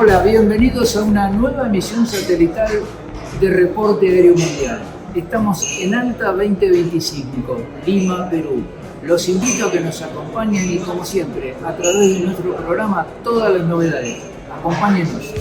Hola, bienvenidos a una nueva emisión satelital de Reporte Aéreo Mundial. Estamos en ALTA 2025, Lima, Perú. Los invito a que nos acompañen y, como siempre, a través de nuestro programa, todas las novedades. Acompáñenos.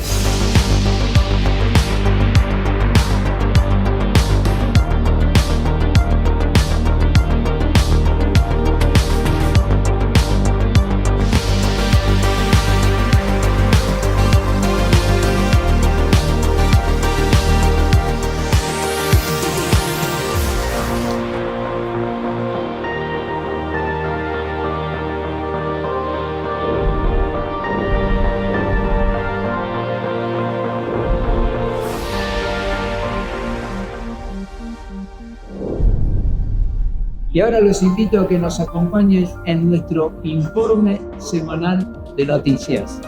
Y ahora los invito a que nos acompañen en nuestro informe semanal de noticias.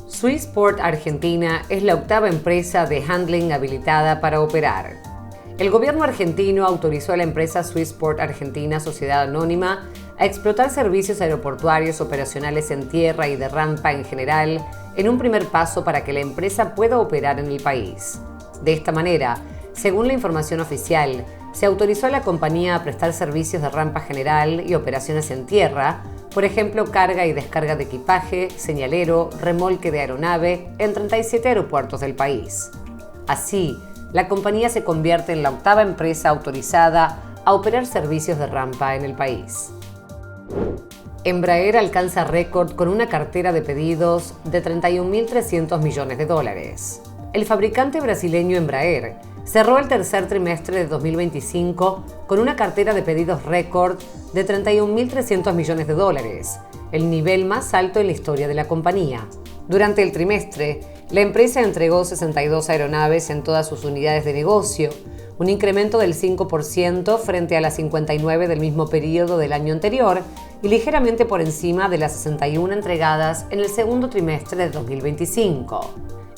Swissport Argentina es la octava empresa de handling habilitada para operar. El gobierno argentino autorizó a la empresa Swissport Argentina, sociedad anónima, a explotar servicios aeroportuarios operacionales en tierra y de rampa en general, en un primer paso para que la empresa pueda operar en el país. De esta manera, según la información oficial, se autorizó a la compañía a prestar servicios de rampa general y operaciones en tierra, por ejemplo, carga y descarga de equipaje, señalero, remolque de aeronave, en 37 aeropuertos del país. Así, la compañía se convierte en la octava empresa autorizada a operar servicios de rampa en el país. Embraer alcanza récord con una cartera de pedidos de 31.300 millones de dólares. El fabricante brasileño Embraer cerró el tercer trimestre de 2025 con una cartera de pedidos récord de 31.300 millones de dólares, el nivel más alto en la historia de la compañía. Durante el trimestre, la empresa entregó 62 aeronaves en todas sus unidades de negocio, un incremento del 5% frente a las 59 del mismo periodo del año anterior y ligeramente por encima de las 61 entregadas en el segundo trimestre de 2025.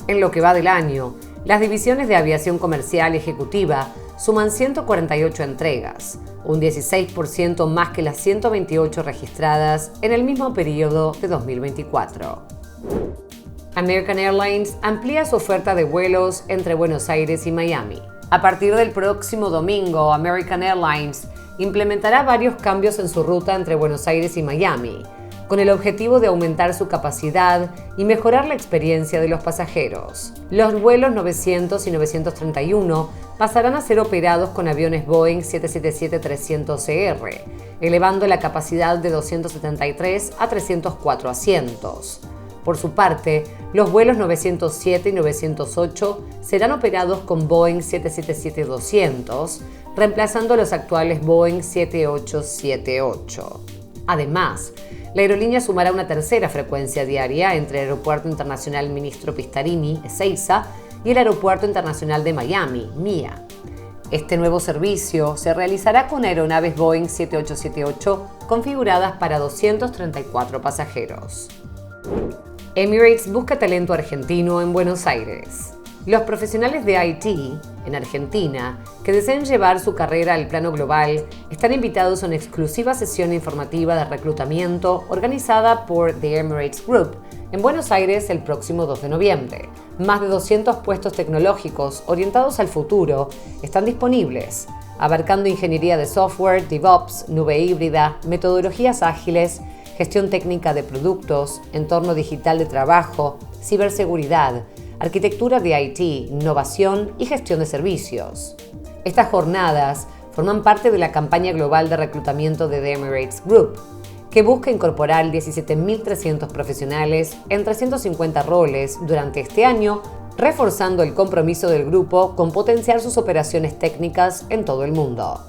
En lo que va del año, las divisiones de aviación comercial y ejecutiva suman 148 entregas, un 16% más que las 128 registradas en el mismo periodo de 2024. American Airlines amplía su oferta de vuelos entre Buenos Aires y Miami. A partir del próximo domingo, American Airlines implementará varios cambios en su ruta entre Buenos Aires y Miami, con el objetivo de aumentar su capacidad y mejorar la experiencia de los pasajeros. Los vuelos 900 y 931 pasarán a ser operados con aviones Boeing 777-300ER, elevando la capacidad de 273 a 304 asientos. Por su parte, los vuelos 907 y 908 serán operados con Boeing 777-200, reemplazando los actuales Boeing 7878. Además, la aerolínea sumará una tercera frecuencia diaria entre el Aeropuerto Internacional Ministro Pistarini, Ezeiza, y el Aeropuerto Internacional de Miami, MIA. Este nuevo servicio se realizará con aeronaves Boeing 7878 configuradas para 234 pasajeros. Emirates busca talento argentino en Buenos Aires. Los profesionales de IT en Argentina que deseen llevar su carrera al plano global están invitados a una exclusiva sesión informativa de reclutamiento organizada por The Emirates Group en Buenos Aires el próximo 2 de noviembre. Más de 200 puestos tecnológicos orientados al futuro están disponibles, abarcando ingeniería de software, DevOps, nube híbrida, metodologías ágiles, gestión técnica de productos, entorno digital de trabajo, ciberseguridad, arquitectura de IT, innovación y gestión de servicios. Estas jornadas forman parte de la campaña global de reclutamiento de The Emirates Group, que busca incorporar 17.300 profesionales en 350 roles durante este año, reforzando el compromiso del grupo con potenciar sus operaciones técnicas en todo el mundo.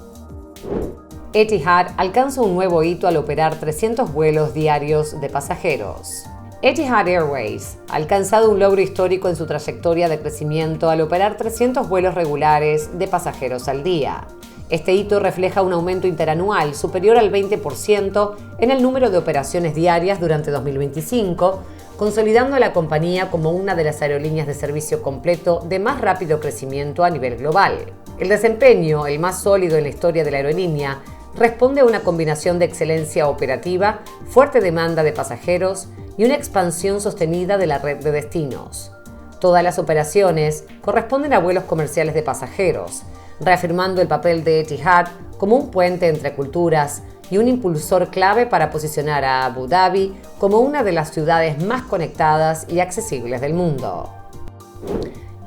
Etihad alcanza un nuevo hito al operar 300 vuelos diarios de pasajeros. Etihad Airways ha alcanzado un logro histórico en su trayectoria de crecimiento al operar 300 vuelos regulares de pasajeros al día. Este hito refleja un aumento interanual superior al 20% en el número de operaciones diarias durante 2025, consolidando a la compañía como una de las aerolíneas de servicio completo de más rápido crecimiento a nivel global. El desempeño, el más sólido en la historia de la aerolínea, responde a una combinación de excelencia operativa, fuerte demanda de pasajeros y una expansión sostenida de la red de destinos. Todas las operaciones corresponden a vuelos comerciales de pasajeros, reafirmando el papel de Etihad como un puente entre culturas y un impulsor clave para posicionar a Abu Dhabi como una de las ciudades más conectadas y accesibles del mundo.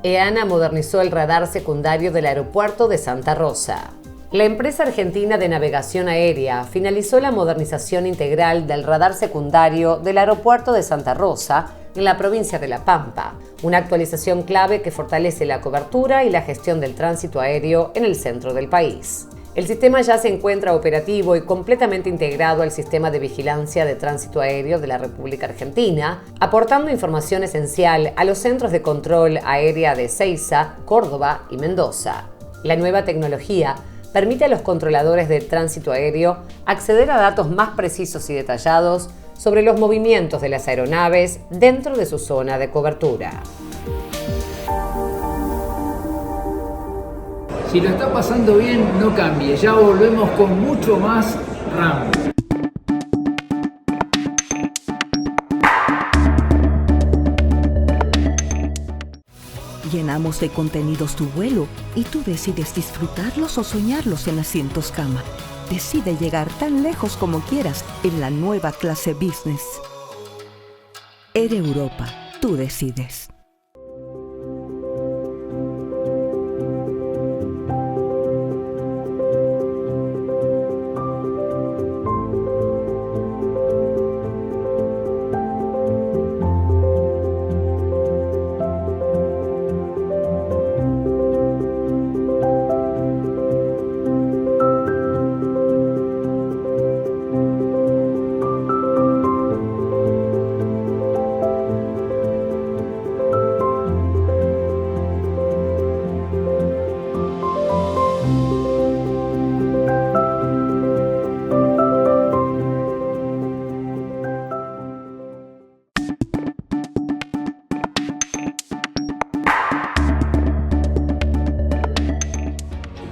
EANA modernizó el radar secundario del aeropuerto de Santa Rosa. La empresa argentina de navegación aérea finalizó la modernización integral del radar secundario del aeropuerto de Santa Rosa, en la provincia de La Pampa, una actualización clave que fortalece la cobertura y la gestión del tránsito aéreo en el centro del país. El sistema ya se encuentra operativo y completamente integrado al sistema de vigilancia de tránsito aéreo de la República Argentina, aportando información esencial a los centros de control aérea de Ezeiza, Córdoba y Mendoza. La nueva tecnología permite a los controladores de tránsito aéreo acceder a datos más precisos y detallados sobre los movimientos de las aeronaves dentro de su zona de cobertura. Si lo está pasando bien, no cambie, ya volvemos con mucho más RAM. Llenamos de contenidos tu vuelo y tú decides disfrutarlos o soñarlos en asientos cama. Decide llegar tan lejos como quieras en la nueva clase Business. Air Europa, tú decides.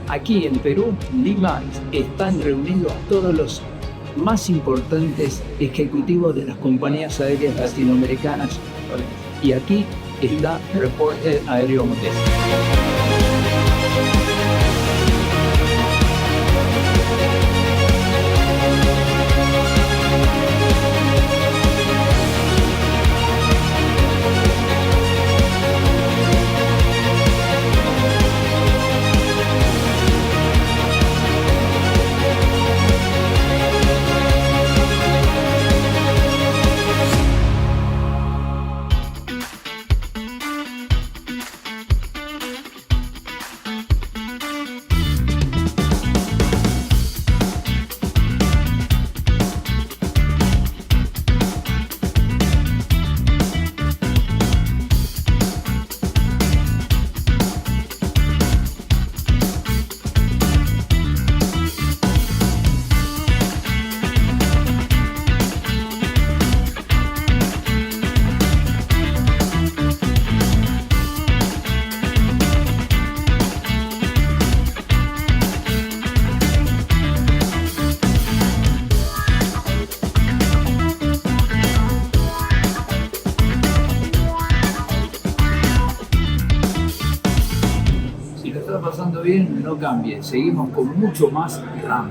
Aquí en Perú, Lima, están reunidos todos los más importantes ejecutivos de las compañías aéreas latinoamericanas. Y aquí está Reporte Aéreo Mundial. Si lo está pasando bien, no cambie. Seguimos con mucho más RAM.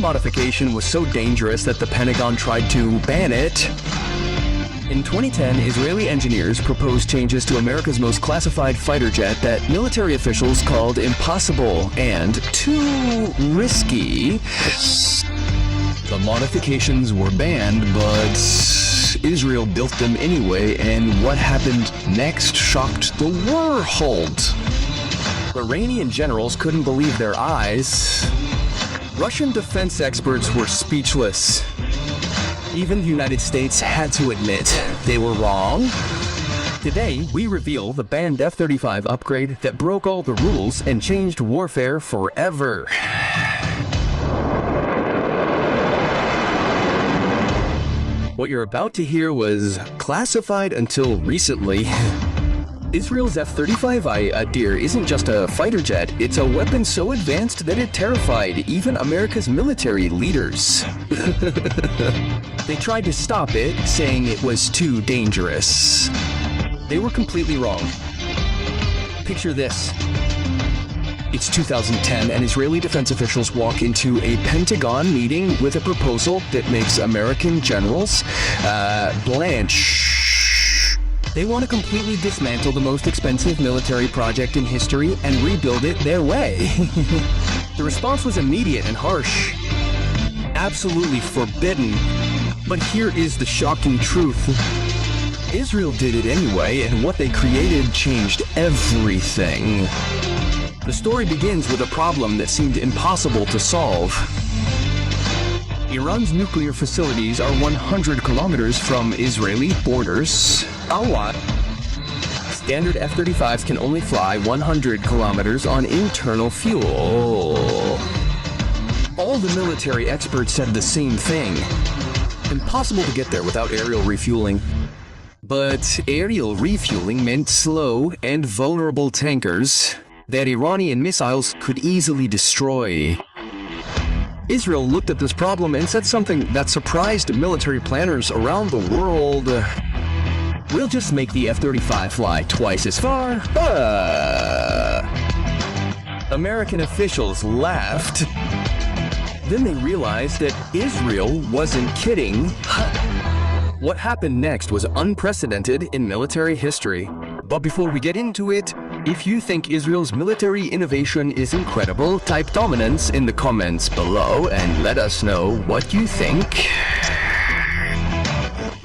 modification was so dangerous that the Pentagon tried to ban it. In 2010, Israeli engineers proposed changes to America's most classified fighter jet that military officials called impossible and too risky. The modifications were banned, but Israel built them anyway, and what happened next shocked the world. Iranian generals couldn't believe their eyes. Russian defense experts were speechless. Even the United States had to admit they were wrong. Today, we reveal the banned F-35 upgrade that broke all the rules and changed warfare forever. What you're about to hear was classified until recently. Israel's F-35 Ae isn't just a fighter jet, it's a weapon so advanced that it terrified even America's military leaders. They tried to stop it, saying it was too dangerous. They were completely wrong. Picture this. It's 2010, and Israeli defense officials walk into a Pentagon meeting with a proposal that makes American generals blanch. They want to completely dismantle the most expensive military project in history and rebuild it their way. The response was immediate and harsh. Absolutely forbidden. But here is the shocking truth. Israel did it anyway, and what they created changed everything. The story begins with a problem that seemed impossible to solve. Iran's nuclear facilities are 100 kilometers from Israeli borders. Standard F-35s can only fly 100 kilometers on internal fuel. All the military experts said the same thing. Impossible to get there without aerial refueling. But aerial refueling meant slow and vulnerable tankers that Iranian missiles could easily destroy. Israel looked at this problem and said something that surprised military planners around the world. We'll just make the F-35 fly twice as far. American officials laughed. Then they realized that Israel wasn't kidding. What happened next was unprecedented in military history. But before we get into it, if you think Israel's military innovation is incredible, type dominance in the comments below and let us know what you think.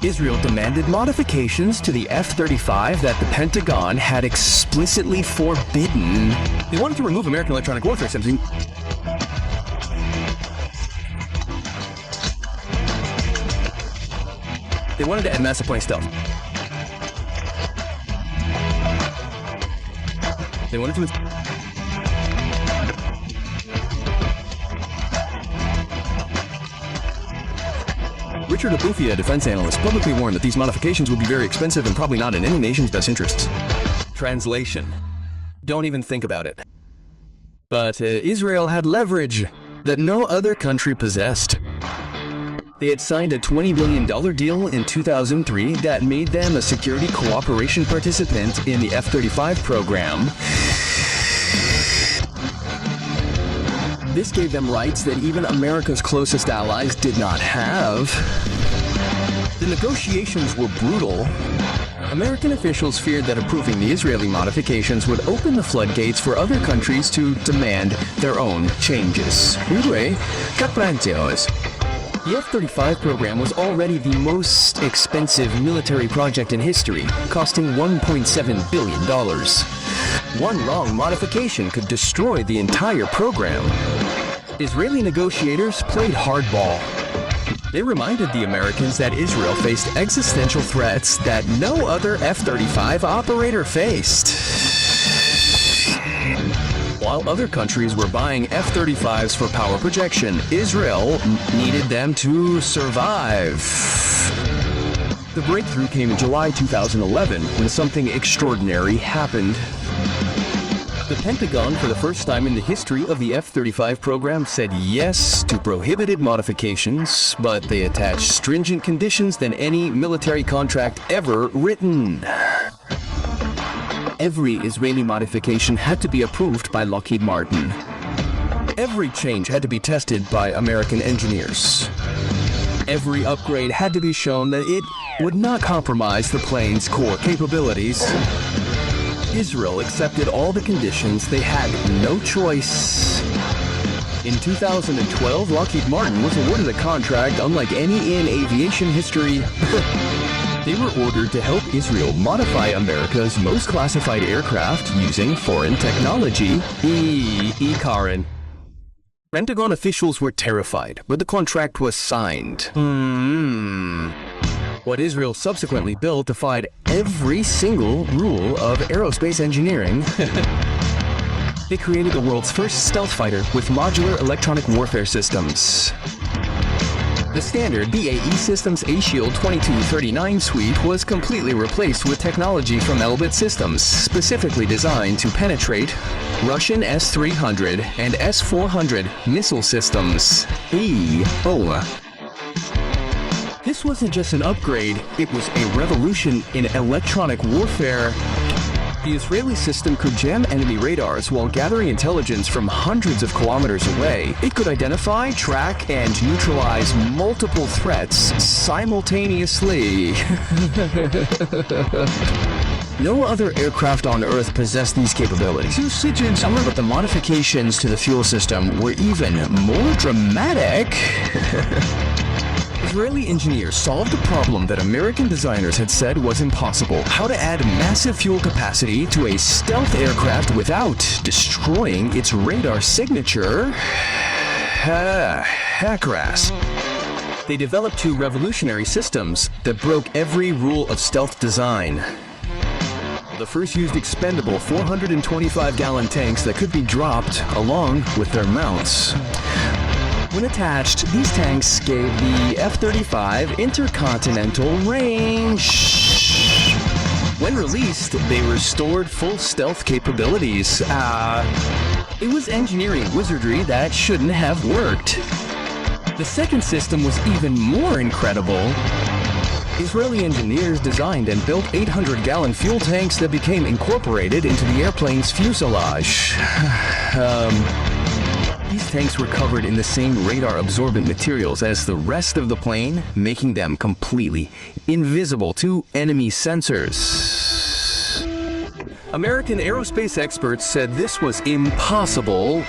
Israel demanded modifications to the F-35 that the Pentagon had explicitly forbidden. They wanted to remove American electronic warfare systems. They wanted to add massive point stealth. They wanted to... Richard Abufia, a defense analyst, publicly warned that these modifications would be very expensive and probably not in any nation's best interests. Translation. Don't even think about it. But Israel had leverage that no other country possessed. They had signed a $20 billion deal in 2003 that made them a security cooperation participant in the F-35 program. This gave them rights that even America's closest allies did not have. The negotiations were brutal. American officials feared that approving the Israeli modifications would open the floodgates for other countries to demand their own changes. The F-35 program was already the most expensive military project in history, costing $1.7 billion. One wrong modification could destroy the entire program. Israeli negotiators played hardball. They reminded the Americans that Israel faced existential threats that no other F-35 operator faced. While other countries were buying F-35s for power projection, Israel needed them to survive. The breakthrough came in July 2011 when something extraordinary happened. The Pentagon, for the first time in the history of the F-35 program, said yes to prohibited modifications, but they attached stringent conditions than any military contract ever written. Every Israeli modification had to be approved by Lockheed Martin. Every change had to be tested by American engineers. Every upgrade had to be shown that it would not compromise the plane's core capabilities. Israel accepted all the conditions. They had no choice. In 2012, Lockheed Martin was awarded a contract unlike any in aviation history. They were ordered to help Israel modify America's most classified aircraft using foreign technology. Karen. Pentagon officials were terrified, but the contract was signed. What Israel subsequently built defied every single rule of aerospace engineering. They created the world's first stealth fighter with modular electronic warfare systems. The standard BAE Systems A-Shield 2239 suite was completely replaced with technology from Elbit Systems, specifically designed to penetrate Russian S-300 and S-400 missile systems. This wasn't just an upgrade, it was a revolution in electronic warfare. The Israeli system could jam enemy radars while gathering intelligence from hundreds of kilometers away. It could identify, track, and neutralize multiple threats simultaneously. No other aircraft on Earth possessed these capabilities. But the modifications to the fuel system were even more dramatic. Israeli engineers solved a problem that American designers had said was impossible: how to add massive fuel capacity to a stealth aircraft without destroying its radar signature. Hackras. They developed two revolutionary systems that broke every rule of stealth design. The first used expendable 425-gallon tanks that could be dropped along with their mounts. When attached, these tanks gave the F-35 intercontinental range. When released, they restored full stealth capabilities. It was engineering wizardry that shouldn't have worked. The second system was even more incredible. Israeli engineers designed and built 800-gallon fuel tanks that became incorporated into the airplane's fuselage. These tanks were covered in the same radar-absorbent materials as the rest of the plane, making them completely invisible to enemy sensors. American aerospace experts said this was impossible.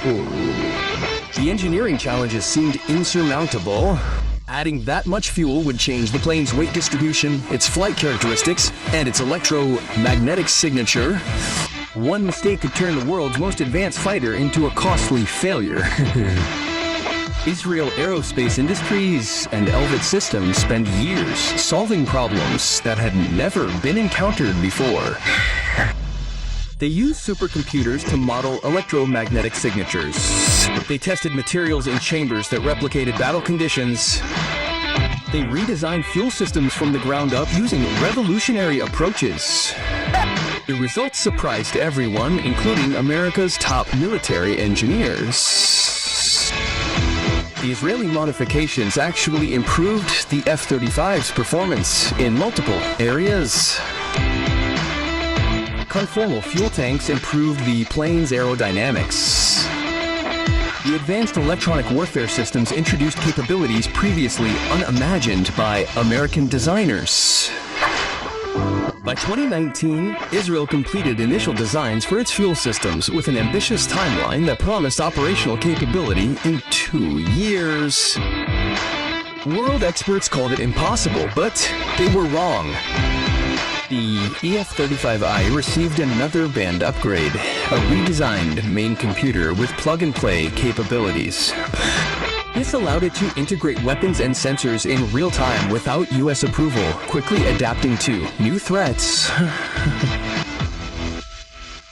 The engineering challenges seemed insurmountable. Adding that much fuel would change the plane's weight distribution, its flight characteristics, and its electromagnetic signature. One mistake could turn the world's most advanced fighter into a costly failure. Israel Aerospace Industries and Elbit Systems spent years solving problems that had never been encountered before. They used supercomputers to model electromagnetic signatures. They tested materials in chambers that replicated battle conditions. They redesigned fuel systems from the ground up using revolutionary approaches. The results surprised everyone, including America's top military engineers. The Israeli modifications actually improved the F-35's performance in multiple areas. Conformal fuel tanks improved the plane's aerodynamics. The advanced electronic warfare systems introduced capabilities previously unimagined by American designers. By 2019, Israel completed initial designs for its fuel systems with an ambitious timeline that promised operational capability in 2 years. World experts called it impossible, but they were wrong. The EF-35I received another band upgrade, a redesigned main computer with plug-and-play capabilities. This allowed it to integrate weapons and sensors in real time without U.S. approval, quickly adapting to new threats.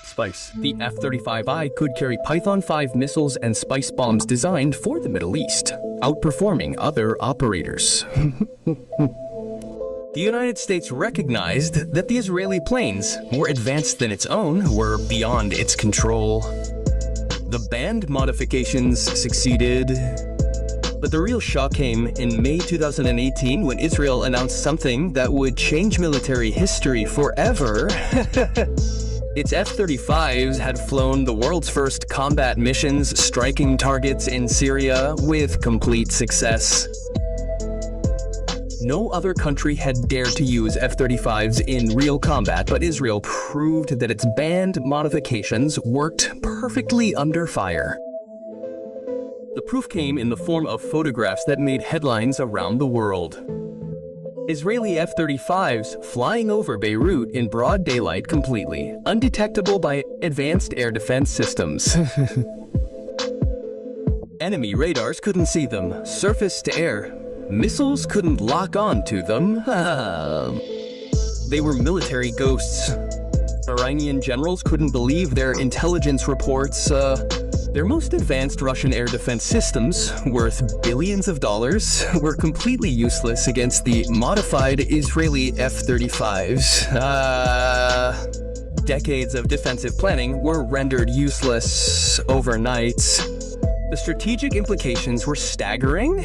Spice. The F-35I could carry Python 5 missiles and spice bombs designed for the Middle East, outperforming other operators. The United States recognized that the Israeli planes, more advanced than its own, were beyond its control. The band modifications succeeded. But the real shock came in May 2018 when Israel announced something that would change military history forever. Its F-35s had flown the world's first combat missions, striking targets in Syria with complete success. No other country had dared to use F-35s in real combat, but Israel proved that its banned modifications worked perfectly under fire. The proof came in the form of photographs that made headlines around the world. Israeli F-35s flying over Beirut in broad daylight completely, undetectable by advanced air defense systems. Enemy radars couldn't see them, surface to air. Missiles couldn't lock on to them. They were military ghosts. Iranian generals couldn't believe their intelligence reports. Their most advanced Russian air defense systems, worth billions of dollars, were completely useless against the modified Israeli F-35s. Decades of defensive planning were rendered useless overnight. The strategic implications were staggering.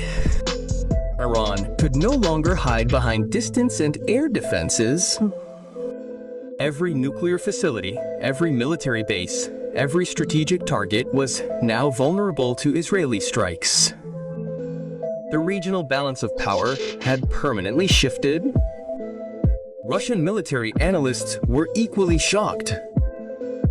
Iran could no longer hide behind distance and air defenses. Every nuclear facility, every military base, every strategic target was now vulnerable to Israeli strikes. The regional balance of power had permanently shifted. Russian military analysts were equally shocked.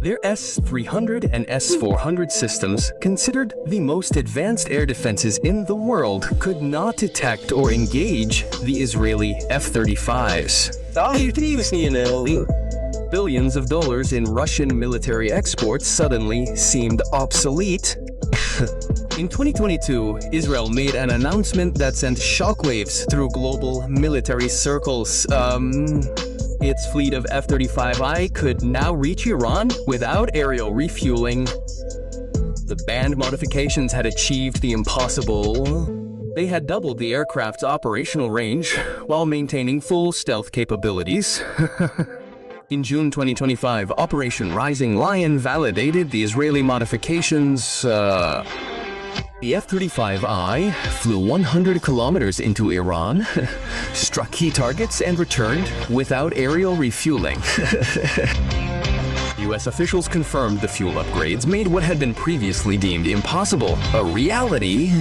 Their S-300 and S-400 systems, considered the most advanced air defenses in the world, could not detect or engage the Israeli F-35s. Billions of dollars in Russian military exports suddenly seemed obsolete. In 2022, Israel made an announcement that sent shockwaves through global military circles. Its fleet of F-35I could now reach Iran without aerial refueling. The banned modifications had achieved the impossible. They had doubled the aircraft's operational range while maintaining full stealth capabilities. In June 2025, Operation Rising Lion validated the Israeli modifications. The F-35I flew 100 kilometers into Iran, struck key targets, and returned without aerial refueling. U.S. officials confirmed the fuel upgrades made what had been previously deemed impossible a reality.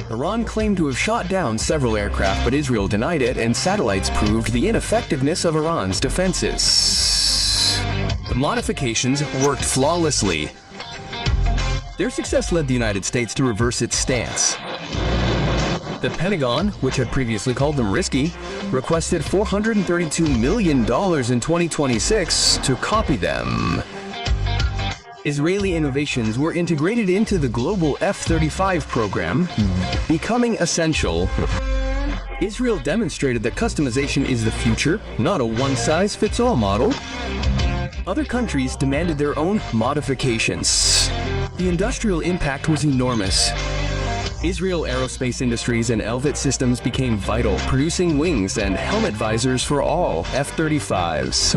Iran claimed to have shot down several aircraft, but Israel denied it, and satellites proved the ineffectiveness of Iran's defenses. The modifications worked flawlessly. Their success led the United States to reverse its stance. The Pentagon, which had previously called them risky, requested $432 million in 2026 to copy them. Israeli innovations were integrated into the global F-35 program, becoming essential. Israel demonstrated that customization is the future, not a one-size-fits-all model. Other countries demanded their own modifications. The industrial impact was enormous. Israel Aerospace Industries and Elbit Systems became vital, producing wings and helmet visors for all F-35s.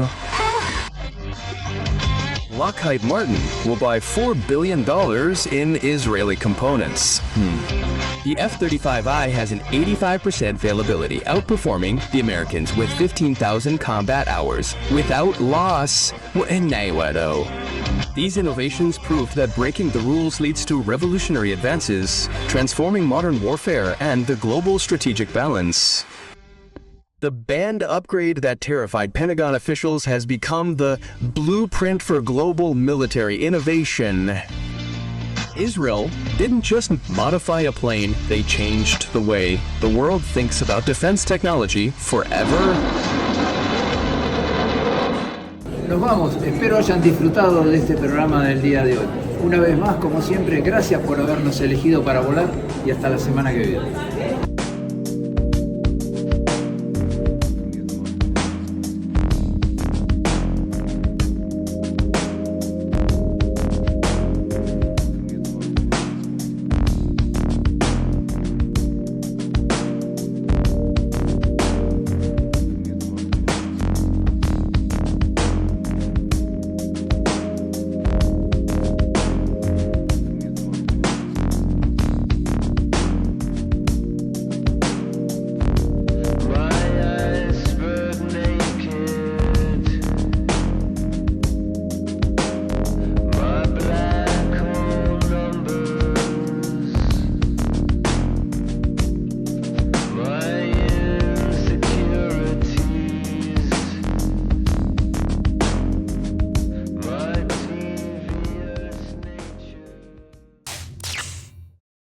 Lockheed Martin will buy $4 billion in Israeli components. The F-35I has an 85% availability, outperforming the Americans with 15,000 combat hours without loss. These innovations proved that breaking the rules leads to revolutionary advances, transforming modern warfare and the global strategic balance. The banned upgrade that terrified Pentagon officials has become the blueprint for global military innovation. Israel didn't just modify a plane, they changed the way the world thinks about defense technology forever. Nos vamos, espero hayan disfrutado de este programa del día de hoy. Una vez más, como siempre, gracias por habernos elegido para volar y hasta la semana que viene.